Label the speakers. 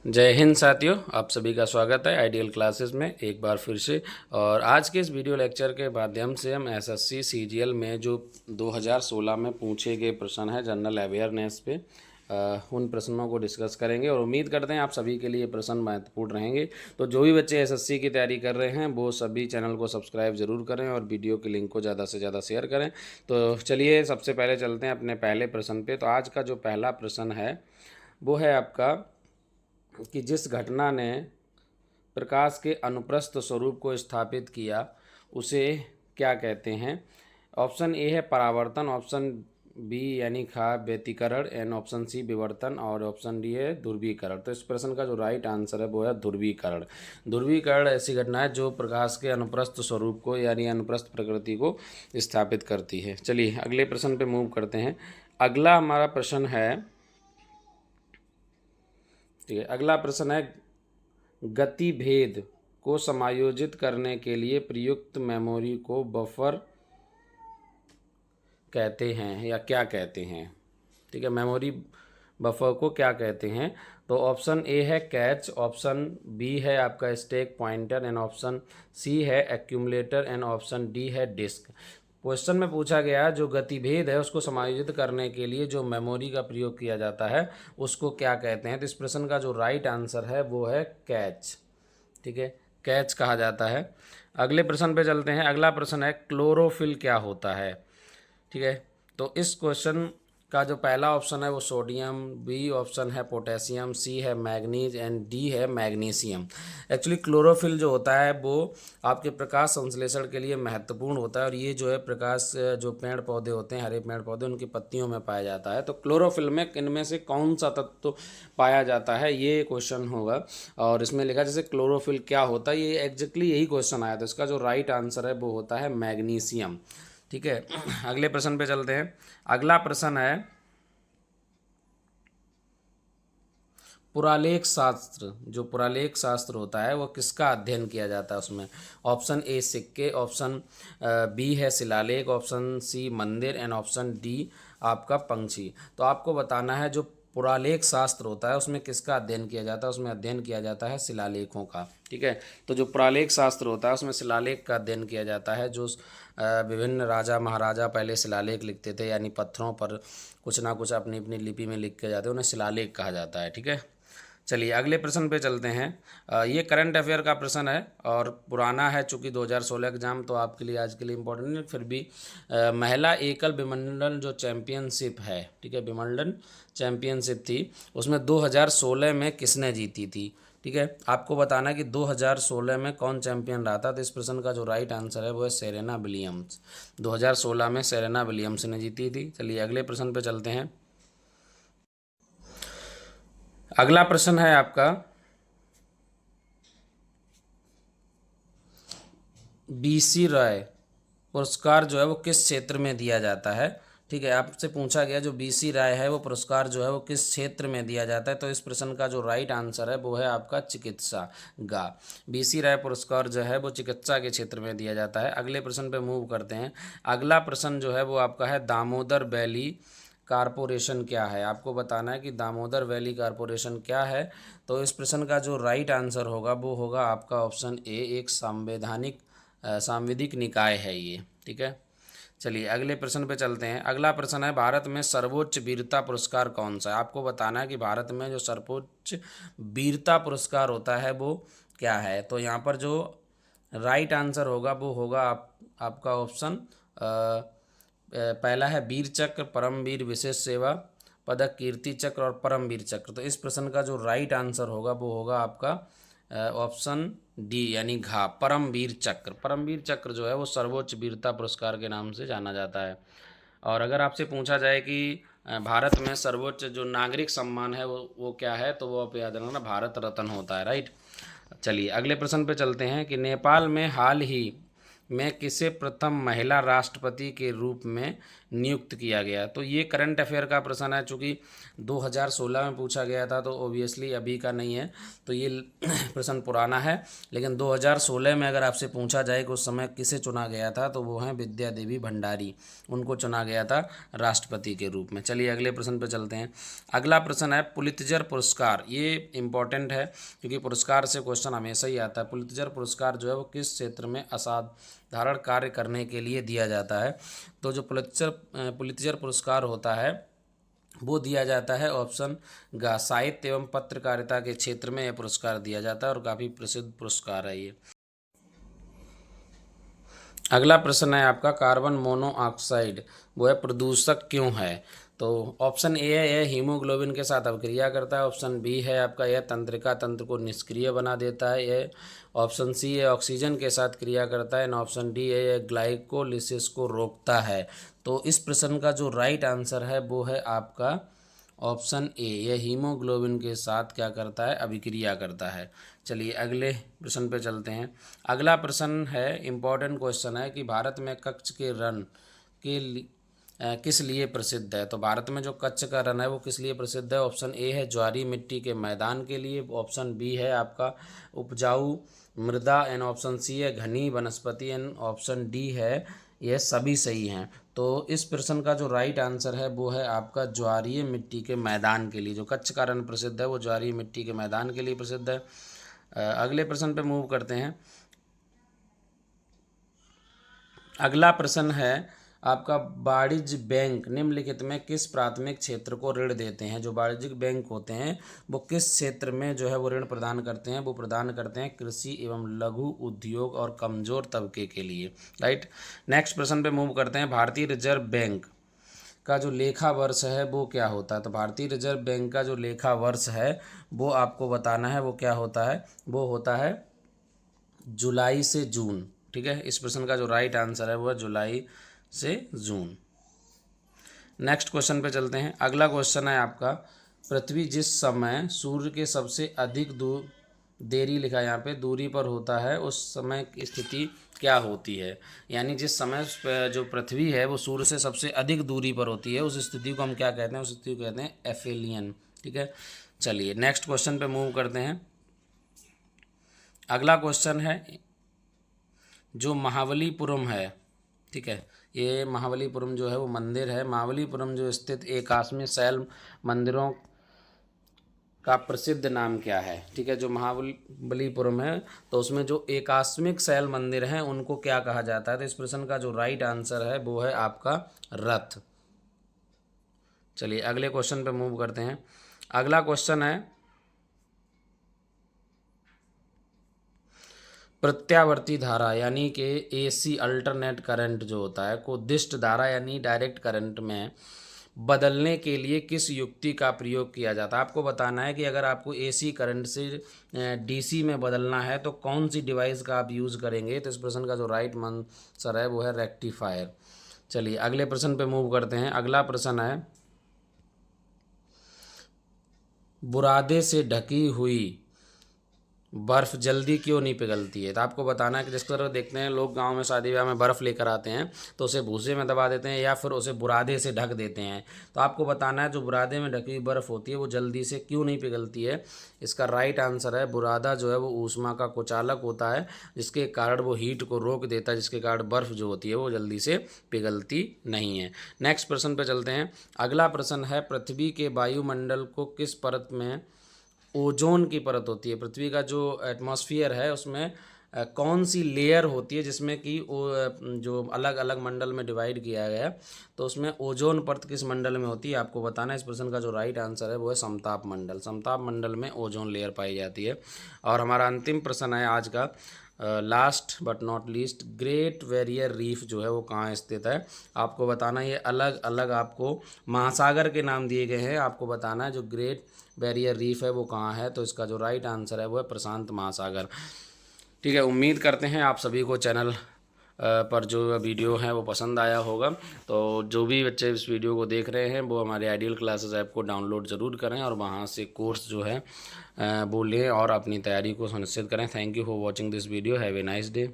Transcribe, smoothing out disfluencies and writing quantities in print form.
Speaker 1: जय हिंद साथियों, आप सभी का स्वागत है आइडियल क्लासेस में एक बार फिर से। और आज के इस वीडियो लेक्चर के माध्यम से हम एसएससी सीजीएल में जो 2016 में पूछे गए प्रश्न हैं जनरल अवेयरनेस पे उन प्रश्नों को डिस्कस करेंगे और उम्मीद करते हैं आप सभी के लिए प्रश्न महत्वपूर्ण रहेंगे। तो जो भी बच्चे एसएससी की तैयारी कर रहे हैं वो सभी चैनल को सब्सक्राइब ज़रूर करें और वीडियो के लिंक को ज़्यादा से ज़्यादा शेयर करें। तो चलिए सबसे पहले चलते हैं अपने पहले प्रश्न पे। तो आज का जो पहला प्रश्न है वो है आपका कि जिस घटना ने प्रकाश के अनुप्रस्थ स्वरूप को स्थापित किया उसे क्या कहते हैं। ऑप्शन ए है परावर्तन, ऑप्शन बी यानी व्यतिकरण, एंड ऑप्शन सी विवर्तन, और ऑप्शन डी है ध्रुवीकरण। तो इस प्रश्न का जो राइट आंसर है वो है ध्रुवीकरण। ध्रुवीकरण ऐसी घटना है जो प्रकाश के अनुप्रस्थ स्वरूप को यानी अनुप्रस्थ प्रकृति को स्थापित करती है। चलिए अगले प्रश्न पे मूव करते हैं। अगला हमारा प्रश्न है, ठीक है, अगला प्रश्न है गति भेद को समायोजित करने के लिए प्रयुक्त मेमोरी को बफर कहते हैं या क्या कहते हैं। ठीक है, मेमोरी बफर को क्या कहते हैं। तो ऑप्शन ए है कैच, ऑप्शन बी है आपका stack pointer, and option C है एक्यूमुलेटर, एंड ऑप्शन डी है डिस्क। क्वेश्चन में पूछा गया जो गतिभेद है उसको समायोजित करने के लिए जो मेमोरी का प्रयोग किया जाता है उसको क्या कहते हैं। तो इस प्रश्न का जो राइट आंसर है वो है कैच। ठीक है, कैच कहा जाता है। अगले प्रश्न पे चलते हैं। अगला प्रश्न है क्लोरोफिल क्या होता है। ठीक है, तो इस क्वेश्चन का जो पहला ऑप्शन है वो सोडियम, बी ऑप्शन है पोटेशियम, सी है मैग्नीज, एंड डी है मैग्नीशियम। एक्चुअली क्लोरोफिल जो होता है वो आपके प्रकाश संश्लेषण के लिए महत्वपूर्ण होता है और ये जो है प्रकाश जो पेड़ पौधे होते हैं, हरे पेड़ पौधे, उनकी पत्तियों में पाया जाता है। तो क्लोरोफिल में इनमें से कौन सा तत्व पाया जाता है ये क्वेश्चन होगा। और इसमें लिखा जैसे क्लोरोफिल क्या होता है, ये एग्जैक्टली यही क्वेश्चन आया था। इसका जो राइट आंसर है वो होता है मैग्नीशियम। ठीक है, अगले प्रश्न पे चलते हैं। अगला प्रश्न है पुरालेख शास्त्र। जो पुरालेख शास्त्र होता है वो किसका अध्ययन किया जाता है उसमें। ऑप्शन ए सिक्के, ऑप्शन बी है शिलालेख, ऑप्शन सी मंदिर, एंड ऑप्शन डी आपका पंछी। तो आपको बताना है जो पुरालेख शास्त्र होता है उसमें किसका अध्ययन किया जाता है। उसमें अध्ययन किया जाता है शिलालेखों का। ठीक है, तो जो पुरालेख शास्त्र होता है उसमें शिलालेख का अध्ययन किया जाता है। जो विभिन्न राजा महाराजा पहले शिलालेख लिखते थे यानी पत्थरों पर कुछ ना कुछ अपनी अपनी लिपि में लिख के जाते हैं, उन्हें शिलालेख कहा जाता है। ठीक है, चलिए अगले प्रश्न पे चलते हैं। ये करंट अफेयर का प्रश्न है और पुराना है, चूँकि 2016 एग्जाम तो आपके लिए आज के लिए इम्पोर्टेंट है, फिर भी महिला एकल विमंडल जो चैम्पियनशिप है, ठीक है, विमंडल चैम्पियनशिप थी, उसमें 2016 में किसने जीती थी। ठीक है, आपको बताना कि 2016 में कौन चैंपियन रहा था। तो इस प्रश्न का जो राइट आंसर है वो है सेरेना विलियम्स। 2016 में सेरेना विलियम्स ने जीती थी। चलिए अगले प्रश्न पे चलते हैं। अगला प्रश्न है आपका बीसी राय पुरस्कार जो है वो किस क्षेत्र में दिया जाता है। ठीक है, आपसे पूछा गया जो बीसी राय है वो पुरस्कार जो है वो किस क्षेत्र में दिया जाता है। तो इस प्रश्न का जो राइट आंसर है वो है आपका चिकित्सा गा। बीसी राय पुरस्कार जो है वो चिकित्सा के क्षेत्र में दिया जाता है। अगले प्रश्न पे मूव करते हैं। अगला प्रश्न जो है वो आपका है दामोदर वैली कारपोरेशन क्या है। आपको बताना है कि दामोदर वैली कारपोरेशन क्या है। तो इस प्रश्न का जो राइट आंसर होगा वो होगा आपका ऑप्शन ए, एक सांविधिक निकाय है ये। ठीक है, चलिए अगले प्रश्न पे चलते हैं। अगला प्रश्न है भारत में सर्वोच्च वीरता पुरस्कार कौन सा है। आपको बताना है कि भारत में जो सर्वोच्च वीरता पुरस्कार होता है वो क्या है। तो यहाँ पर जो राइट आंसर होगा वो होगा आपका ऑप्शन पहला है वीर चक्र, परमवीर विशेष सेवा पदक, कीर्ति चक्र और परमवीर चक्र। तो इस प्रश्न का जो राइट आंसर होगा वो होगा आपका ऑप्शन डी यानी घा, परमवीर चक्र। परमवीर चक्र जो है वो सर्वोच्च वीरता पुरस्कार के नाम से जाना जाता है। और अगर आपसे पूछा जाए कि भारत में सर्वोच्च जो नागरिक सम्मान है वो क्या है, तो वो आप याद रखना भारत रत्न होता है। राइट, चलिए अगले प्रश्न पे चलते हैं कि नेपाल में हाल ही में किसे प्रथम महिला राष्ट्रपति के रूप में नियुक्त किया गया। तो ये करंट अफेयर का प्रश्न है, चूँकि 2016 में पूछा गया था तो ओबियसली अभी का नहीं है, तो ये प्रश्न पुराना है। लेकिन 2016 में अगर आपसे पूछा जाए कि उस समय किसे चुना गया था, तो वो हैं विद्या देवी भंडारी, उनको चुना गया था राष्ट्रपति के रूप में। चलिए अगले प्रश्न पर चलते हैं। अगला प्रश्न है पुलित्जर पुरस्कार। ये इंपॉर्टेंट है क्योंकि पुरस्कार से क्वेश्चन हमेशा ही आता है। पुलित्जर पुरस्कार जो है वो किस क्षेत्र में असाधारण कार्य करने के लिए दिया जाता है? तो जो पुलित्जर पुरस्कार होता है वो दिया जाता है ऑप्शन ग, साहित्य एवं पत्रकारिता के क्षेत्र में यह पुरस्कार दिया जाता है और काफ़ी प्रसिद्ध पुरस्कार है ये। अगला प्रश्न है आपका कार्बन मोनोऑक्साइड वो है प्रदूषक क्यों है? तो ऑप्शन ए है यह हीमोग्लोबिन के साथ अभिक्रिया करता है। ऑप्शन बी है आपका यह तंत्रिका तंत्र को निष्क्रिय बना देता है। यह ऑप्शन सी है ऑक्सीजन के साथ क्रिया करता है। एंड ऑप्शन डी है यह ग्लाइकोलिसिस को रोकता है। तो इस प्रश्न का जो राइट आंसर है वो है आपका ऑप्शन ए, यह हीमोग्लोबिन के साथ क्या करता है? अभिक्रिया करता है। चलिए अगले प्रश्न पे चलते हैं। अगला प्रश्न है इम्पॉर्टेंट क्वेश्चन है कि भारत में कच्छ के रण किस लिए प्रसिद्ध है? तो भारत में जो कच्छ का रण है वो किस लिए प्रसिद्ध है? ऑप्शन ए है ज्वारी मिट्टी के मैदान के लिए। ऑप्शन बी है आपका उपजाऊ मृदा। एंड ऑप्शन सी है घनी वनस्पति। एंड ऑप्शन डी है यह सभी सही हैं। तो इस प्रश्न का जो राइट आंसर है वो है आपका ज्वारीय मिट्टी के मैदान के लिए। जो कच्छ का रण प्रसिद्ध है वो ज्वारीय मिट्टी के मैदान के लिए प्रसिद्ध है। अगले प्रश्न पे मूव करते हैं। अगला प्रश्न है आपका वाणिज्य बैंक निम्नलिखित में किस प्राथमिक क्षेत्र को ऋण देते हैं? जो वाणिज्यिक बैंक होते हैं वो किस क्षेत्र में जो है वो ऋण प्रदान करते हैं? वो प्रदान करते हैं कृषि एवं लघु उद्योग और कमजोर तबके के लिए। राइट, नेक्स्ट प्रश्न पे मूव करते हैं। भारतीय रिजर्व बैंक का जो लेखा वर्ष है वो क्या होता है? तो भारतीय रिजर्व बैंक का जो लेखा वर्ष है वो आपको बताना है वो क्या होता है? वो होता है जुलाई से जून। ठीक है, इस प्रश्न का जो राइट आंसर है वो है जुलाई से जून। नेक्स्ट क्वेश्चन पे चलते हैं। अगला क्वेश्चन है आपका पृथ्वी जिस समय सूर्य के सबसे अधिक देरी लिखा है यहाँ पे दूरी पर होता है उस समय की स्थिति क्या होती है? यानी जिस समय जो पृथ्वी है वो सूर्य से सबसे अधिक दूरी पर होती है उस स्थिति को हम क्या कहते हैं? उस स्थिति को कहते हैं एफेलियन। ठीक है, चलिए नेक्स्ट क्वेश्चन पे मूव करते हैं। अगला क्वेश्चन है जो महाबलीपुरम है, ठीक है, ये महाबलीपुरम जो है वो मंदिर है। महाबलीपुरम जो स्थित एकाश्मी शैल मंदिरों का प्रसिद्ध नाम क्या है? ठीक है, जो महाबलीपुरम है तो उसमें जो एकाश्मिक शैल मंदिर हैं उनको क्या कहा जाता है? तो इस प्रश्न का जो राइट आंसर है वो है आपका रथ। चलिए अगले क्वेश्चन पे मूव करते हैं। अगला क्वेश्चन है प्रत्यावर्ती धारा यानी कि एसी अल्टरनेट करंट जो होता है को दिष्ट धारा यानी डायरेक्ट करंट में बदलने के लिए किस युक्ति का प्रयोग किया जाता है? आपको बताना है कि अगर आपको एसी करंट से डीसी में बदलना है तो कौन सी डिवाइस का आप यूज़ करेंगे? तो इस प्रश्न का जो राइट आंसर है वो है रेक्टिफायर। चलिए अगले प्रश्न पे मूव करते हैं। अगला प्रश्न है बुरादे से ढकी हुई बर्फ़ जल्दी क्यों नहीं पिघलती है? तो आपको बताना है कि जिस तरह देखते हैं लोग गांव में शादी ब्याह में बर्फ़ लेकर आते हैं तो उसे भूसे में दबा देते हैं या फिर उसे बुरादे से ढक देते हैं। तो आपको बताना है जो बुरादे में ढकी हुई बर्फ़ होती है वो जल्दी से क्यों नहीं पिघलती है? इसका राइट आंसर है बुरादा जो है वो ऊष्मा का कुचालक होता है जिसके कारण वो हीट को रोक देता है, जिसके कारण बर्फ़ जो होती है वो जल्दी से पिघलती नहीं है। नेक्स्ट प्रश्न पर चलते हैं। अगला प्रश्न है पृथ्वी के वायुमंडल को किस परत में ओजोन की परत होती है? पृथ्वी का जो एटमॉस्फेयर है उसमें कौन सी लेयर होती है जिसमें कि जो अलग अलग मंडल में डिवाइड किया गया तो उसमें ओजोन परत किस मंडल में होती है आपको बताना है। इस प्रश्न का जो राइट आंसर है वो है समताप मंडल। समताप मंडल में ओजोन लेयर पाई जाती है। और हमारा अंतिम प्रश्न है आज का last but not least, great barrier reef जो है वो कहाँ स्थित है? आपको बताना ये अलग अलग आपको महासागर के नाम दिए गए हैं। आपको बताना है जो ग्रेट बैरियर रीफ है वो कहाँ है? तो इसका जो राइट आंसर है वो है प्रशांत महासागर। ठीक है, उम्मीद करते हैं आप सभी को चैनल पर जो वीडियो है वो पसंद आया होगा। तो जो भी बच्चे इस वीडियो को देख रहे हैं वो हमारे आइडियल क्लासेस ऐप को डाउनलोड ज़रूर करें और वहाँ से कोर्स जो है वो लें और अपनी तैयारी को सुनिश्चित करें। Thank you for watching this video. Have a nice day.